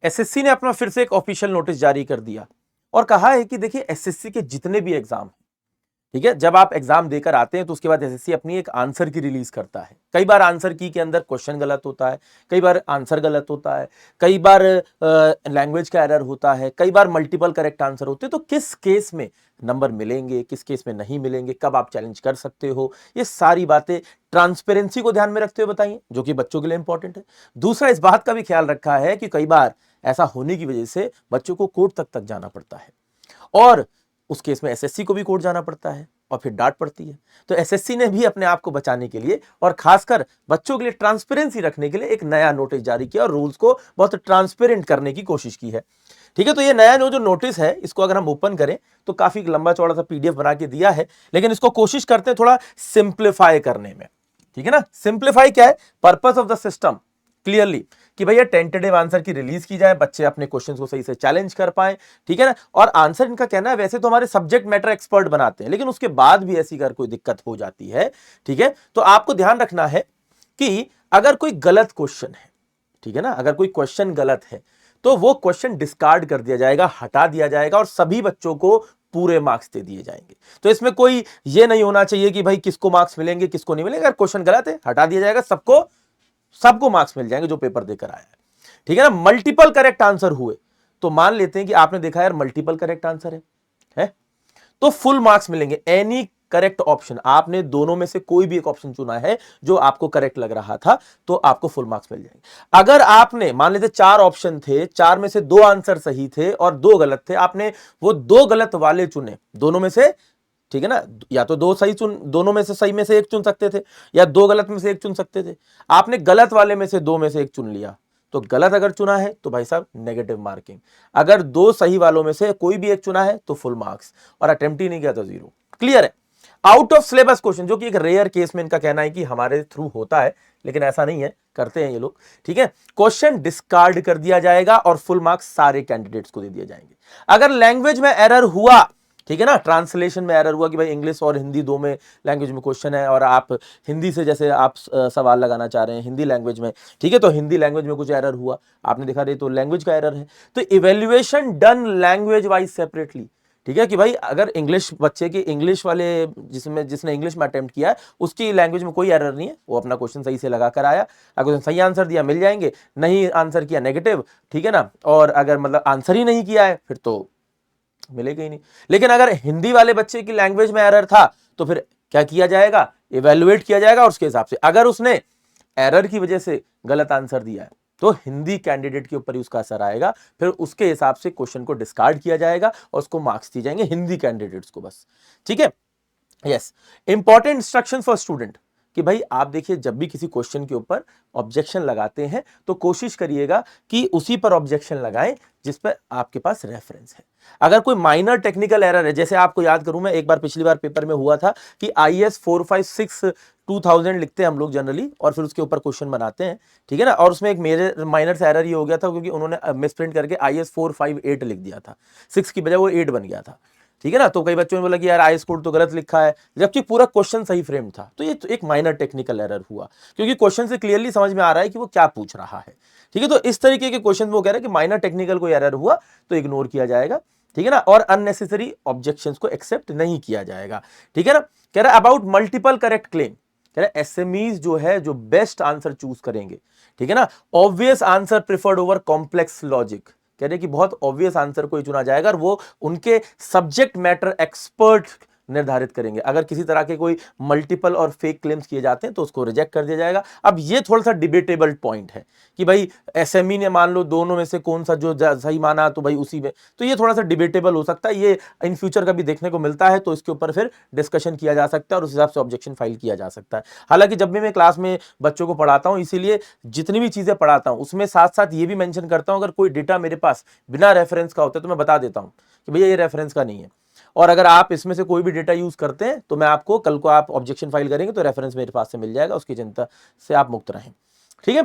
SSC ने अपना फिर से एक ऑफिशियल नोटिस जारी कर दिया और कहा है कि देखिए एसएससी के जितने भी एग्जाम, ठीक है, जब आप एग्जाम देकर आते हैं तो उसके बाद एसएससी अपनी एक आंसर की रिलीज करता है। कई बार आंसर की के अंदर क्वेश्चन गलत होता है, कई बार आंसर गलत होता है, कई बार लैंग्वेज का एरर होता है, कई बार मल्टीपल करेक्ट आंसर होते हैं। तो किस केस में नंबर मिलेंगे, किस केस में नहीं मिलेंगे, कब आप चैलेंज कर सकते हो, ये सारी बातें ट्रांसपेरेंसी को ध्यान में रखते हुए बताइए, जो कि बच्चों के लिए इंपॉर्टेंट है। दूसरा, इस बात का भी ख्याल रखा है कि कई बार ऐसा होने की वजह से बच्चों को कोर्ट तक जाना पड़ता है और उस केस में एसएससी को भी कोर्ट जाना पड़ता है और फिर डांट पड़ती है। तो एसएससी ने भी अपने आप को बचाने के लिए और खासकर बच्चों के लिए ट्रांसपेरेंसी रखने के लिए एक नया नोटिस जारी किया और रूल्स को बहुत ट्रांसपेरेंट करने की कोशिश की है। ठीक है, तो ये नया जो नोटिस है, इसको अगर हम ओपन करें तो काफी लंबा चौड़ा सा पीडीएफ बना के दिया है, लेकिन इसको कोशिश करते हैं थोड़ा सिंप्लीफाई करने में। ठीक है ना, सिंप्लीफाई क्या है, purpose of the system clearly, कि भैया टेंटेटिव आंसर की रिलीज की जाए, बच्चे अपने क्वेश्चंस को सही से चैलेंज कर पाए। ठीक है ना, और आंसर इनका कहना है वैसे तो हमारे सब्जेक्ट मैटर एक्सपर्ट बनाते हैं, लेकिन उसके बाद भी ऐसी अगर कोई दिक्कत हो जाती है, ठीक है, तो आपको ध्यान रखना है कि अगर कोई गलत क्वेश्चन है, ठीक है ना, अगर कोई क्वेश्चन गलत है तो वो क्वेश्चन डिस्कार्ड कर दिया जाएगा, हटा दिया जाएगा और सभी बच्चों को पूरे मार्क्स दे दिए जाएंगे। तो इसमें कोई ये नहीं होना चाहिए कि भाई किसको मार्क्स मिलेंगे किसको नहीं मिलेंगे। अगर क्वेश्चन गलत है हटा दिया जाएगा, सबको मार्क्स मिल जाएंगे जो पेपर देकर आया है। ठीक है ना, मल्टीपल करेक्ट आंसर हुए तो मान लेते हैं कि आपने देखा यार मल्टीपल करेक्ट आंसर है तो फुल मार्क्स मिलेंगे। एनी करेक्ट ऑप्शन, आपने दोनों में से कोई भी एक ऑप्शन चुना है जो आपको करेक्ट लग रहा था तो आपको फुल मार्क्स मिल जाएंगे। अगर आपने मान लेते 4 ऑप्शन थे, 4 में से 2 आंसर सही थे और 2 गलत थे, आपने वो 2 गलत वाले चुने दोनों में से, ठीक है ना, या तो 2 सही चुन, दोनों में से सही में से एक चुन सकते थे या 2 गलत में से एक चुन सकते थे। आपने गलत वाले में से 2 में से एक चुन लिया, तो गलत अगर चुना है तो भाई साहब नेगेटिव मार्किंग। अगर 2 सही वालों में से कोई भी एक चुना है तो फुल मार्क्स, और अटेम्प्ट ही नहीं किया तो 0। क्लियर है। आउट ऑफ सिलेबस क्वेश्चन, जो कि एक रेयर केस में इनका कहना है कि हमारे थ्रू होता है, लेकिन ऐसा नहीं है, करते हैं ये लोग। ठीक है, क्वेश्चन डिस्कार्ड कर दिया जाएगा और फुल मार्क्स सारे कैंडिडेट्स को दे दिए जाएंगे। अगर लैंग्वेज में एरर हुआ, ठीक है ना, ट्रांसलेशन में एरर हुआ कि भाई इंग्लिश और हिंदी दो में लैंग्वेज में क्वेश्चन है और आप हिंदी से जैसे आप सवाल लगाना चाह रहे हैं हिंदी लैंग्वेज में, ठीक है, तो हिंदी लैंग्वेज में कुछ एरर हुआ, आपने देखा रहे तो लैंग्वेज का एरर है, तो evaluation done language wise separately. ठीक है, कि भाई अगर इंग्लिश बच्चे के इंग्लिश वाले जिसने इंग्लिश में अटेम्प्ट किया है उसकी लैंग्वेज में कोई एरर नहीं है, वो अपना क्वेश्चन सही से लगा कर आया, अगर सही आंसर दिया मिल जाएंगे, नहीं आंसर किया नेगेटिव। ठीक है ना, और अगर मतलब आंसर ही नहीं किया है फिर तो मिलेगा ही नहीं। लेकिन अगर हिंदी वाले बच्चे की लैंग्वेज में एरर था तो फिर क्या किया जाएगा, इवेल्युएट किया जाएगा, और उसके हिसाब से अगर उसने एरर की वजह से गलत आंसर दिया है तो हिंदी कैंडिडेट के ऊपर ही उसका असर आएगा, फिर उसके हिसाब से क्वेश्चन को डिस्कार्ड किया जाएगा और उसको मार्क्स दिए जाएंगे हिंदी कैंडिडेट्स को बस। ठीक है, yes. Important instruction for student, कि भाई आप देखिए जब भी किसी क्वेश्चन के ऊपर ऑब्जेक्शन लगाते हैं तो कोशिश करिएगा कि उसी पर ऑब्जेक्शन लगाएं जिस पर आपके पास रेफरेंस है। अगर कोई माइनर टेक्निकल एरर है, जैसे आपको याद करूं मैं, एक बार पिछली बार पेपर में हुआ था कि IAS 456 2000 लिखते हैं हम लोग जनरली और फिर उसके ऊपर क्वेश्चन बनाते हैं, ठीक है ना, और उसमें एक मेजर माइनर सा एरर ये हो गया था क्योंकि उन्होंने मिसप्रिंट करके IAS 458 लिख दिया था, 6 की बजाय वो 8 बन गया था। ठीक है ना, तो कई बच्चों ने बोला कि यार IAS कोड तो गलत लिखा है, जबकि पूरा क्वेश्चन सही फ्रेम था। तो ये तो एक माइनर टेक्निकल एरर हुआ क्योंकि क्वेश्चन से क्लियरली समझ में आ रहा है कि वो क्या पूछ रहा है। ठीक है, तो इस तरीके के क्वेश्चन वो कह रहे हैं कि माइनर टेक्निकल कोई एरर हुआ तो इग्नोर किया जाएगा। ठीक है ना, और अननेसेसरी ऑब्जेक्शंस को एक्सेप्ट नहीं किया जाएगा। ठीक है ना, कह रहा है अबाउट मल्टीपल करेक्ट क्लेम, कह रहा है एसएमईज जो है जो बेस्ट आंसर चूज करेंगे, ठीक है ना, obvious answer preferred over complex logic, कह रहे कि बहुत ऑब्वियस आंसर को ही चुना जाएगा और वो उनके सब्जेक्ट मैटर एक्सपर्ट निर्धारित करेंगे। अगर किसी तरह के कोई मल्टीपल और फेक क्लेम्स किए जाते हैं तो उसको रिजेक्ट कर दिया जाएगा। अब ये थोड़ा सा डिबेटेबल पॉइंट है कि भाई एसएमई ने मान लो दोनों में से कौन सा जो सही माना तो भाई उसी में, तो ये थोड़ा सा डिबेटेबल हो सकता है, ये इन फ्यूचर कभी देखने को मिलता है तो इसके ऊपर फिर डिस्कशन किया जा सकता है और उस हिसाब से ऑब्जेक्शन फाइल किया जा सकता है। हालांकि जब भी मैं क्लास में बच्चों को पढ़ाता हूं, इसीलिए जितनी भी चीजें पढ़ाता हूं उसमें साथ साथ ये भी मेंशन करता हूं अगर कोई डेटा मेरे पास बिना रेफरेंस का होता है तो मैं बता देता हूं कि भैया ये रेफरेंस का नहीं है, और अगर आप इसमें से कोई भी डेटा यूज करते हैं तो मैं आपको कल को आप ऑब्जेक्शन फाइल करेंगे तो रेफरेंस मेरे पास से मिल जाएगा, उसकी चिंता से आप मुक्त रहें। ठीक है,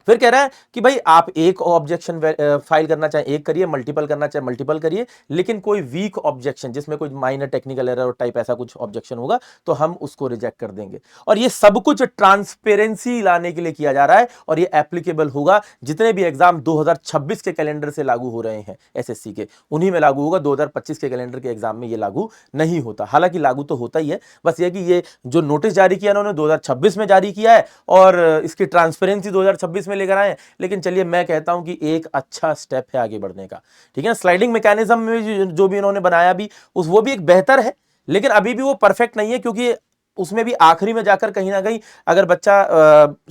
फिर कह रहा है कि भाई आप एक ऑब्जेक्शन फाइल करना चाहे एक करिए, मल्टीपल करना चाहे मल्टीपल करिए, लेकिन कोई वीक ऑब्जेक्शन जिसमें कोई माइनर टेक्निकल एरर टाइप ऐसा कुछ ऑब्जेक्शन होगा तो हम उसको रिजेक्ट कर देंगे। और ये सब कुछ ट्रांसपेरेंसी लाने के लिए किया जा रहा है और ये एप्लीकेबल होगा जितने भी एग्जाम 2026 के कैलेंडर से लागू हो रहे हैं एसएससी के, उन्हीं में लागू होगा। 2025 के कैलेंडर के एग्जाम में ये लागू नहीं होता। हालांकि लागू तो होता ही है, बस ये कि ये जो नोटिस जारी किया उन्होंने 2026 में जारी किया है और इसकी ट्रांसपेरेंसी 2026 में लेकर आए। लेकिन चलिए मैं कहता हूं कि एक अच्छा स्टेप है आगे बढ़ने का, ठीक है ना। स्लाइडिंग मैकेनिज्म में जो भी इन्होंने बनाया भी वो भी एक बेहतर है, लेकिन अभी भी वो परफेक्ट नहीं है, क्योंकि उसमें भी आखिरी में जाकर कहीं ना कहीं अगर बच्चा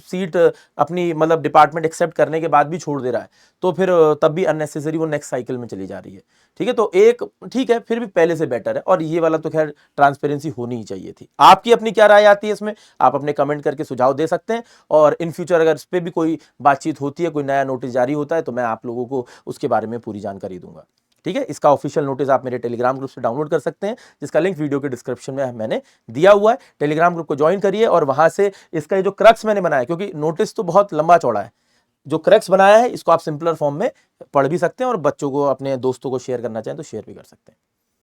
सीट अपनी मतलब डिपार्टमेंट एक्सेप्ट करने के बाद भी छोड़ दे रहा है तो फिर तब भी अननेसेसरी वो नेक्स्ट साइकिल में चली जा रही है, ठीक है। तो एक ठीक है, फिर भी पहले से बेटर है, और ये वाला तो खैर ट्रांसपेरेंसी होनी ही चाहिए थी। आपकी अपनी क्या राय आती है इसमें, आप अपने कमेंट करके सुझाव दे सकते हैं, और इन फ्यूचर अगर इस पर भी कोई बातचीत होती है, कोई नया नोटिस जारी होता है, तो मैं आप लोगों को उसके बारे में पूरी जानकारी दूंगा, ठीक है। इसका ऑफिशियल नोटिस आप मेरे टेलीग्राम ग्रुप से डाउनलोड कर सकते हैं, जिसका लिंक वीडियो के डिस्क्रिप्शन में मैंने दिया हुआ है। टेलीग्राम ग्रुप को ज्वाइन करिए और वहां से इसका जो क्रक्स मैंने बनाया, क्योंकि नोटिस तो बहुत लंबा चौड़ा है, जो क्रक्स बनाया है इसको आप सिंपलर फॉर्म में पढ़ भी सकते हैं, और बच्चों को अपने दोस्तों को शेयर करना चाहें तो शेयर भी कर सकते हैं।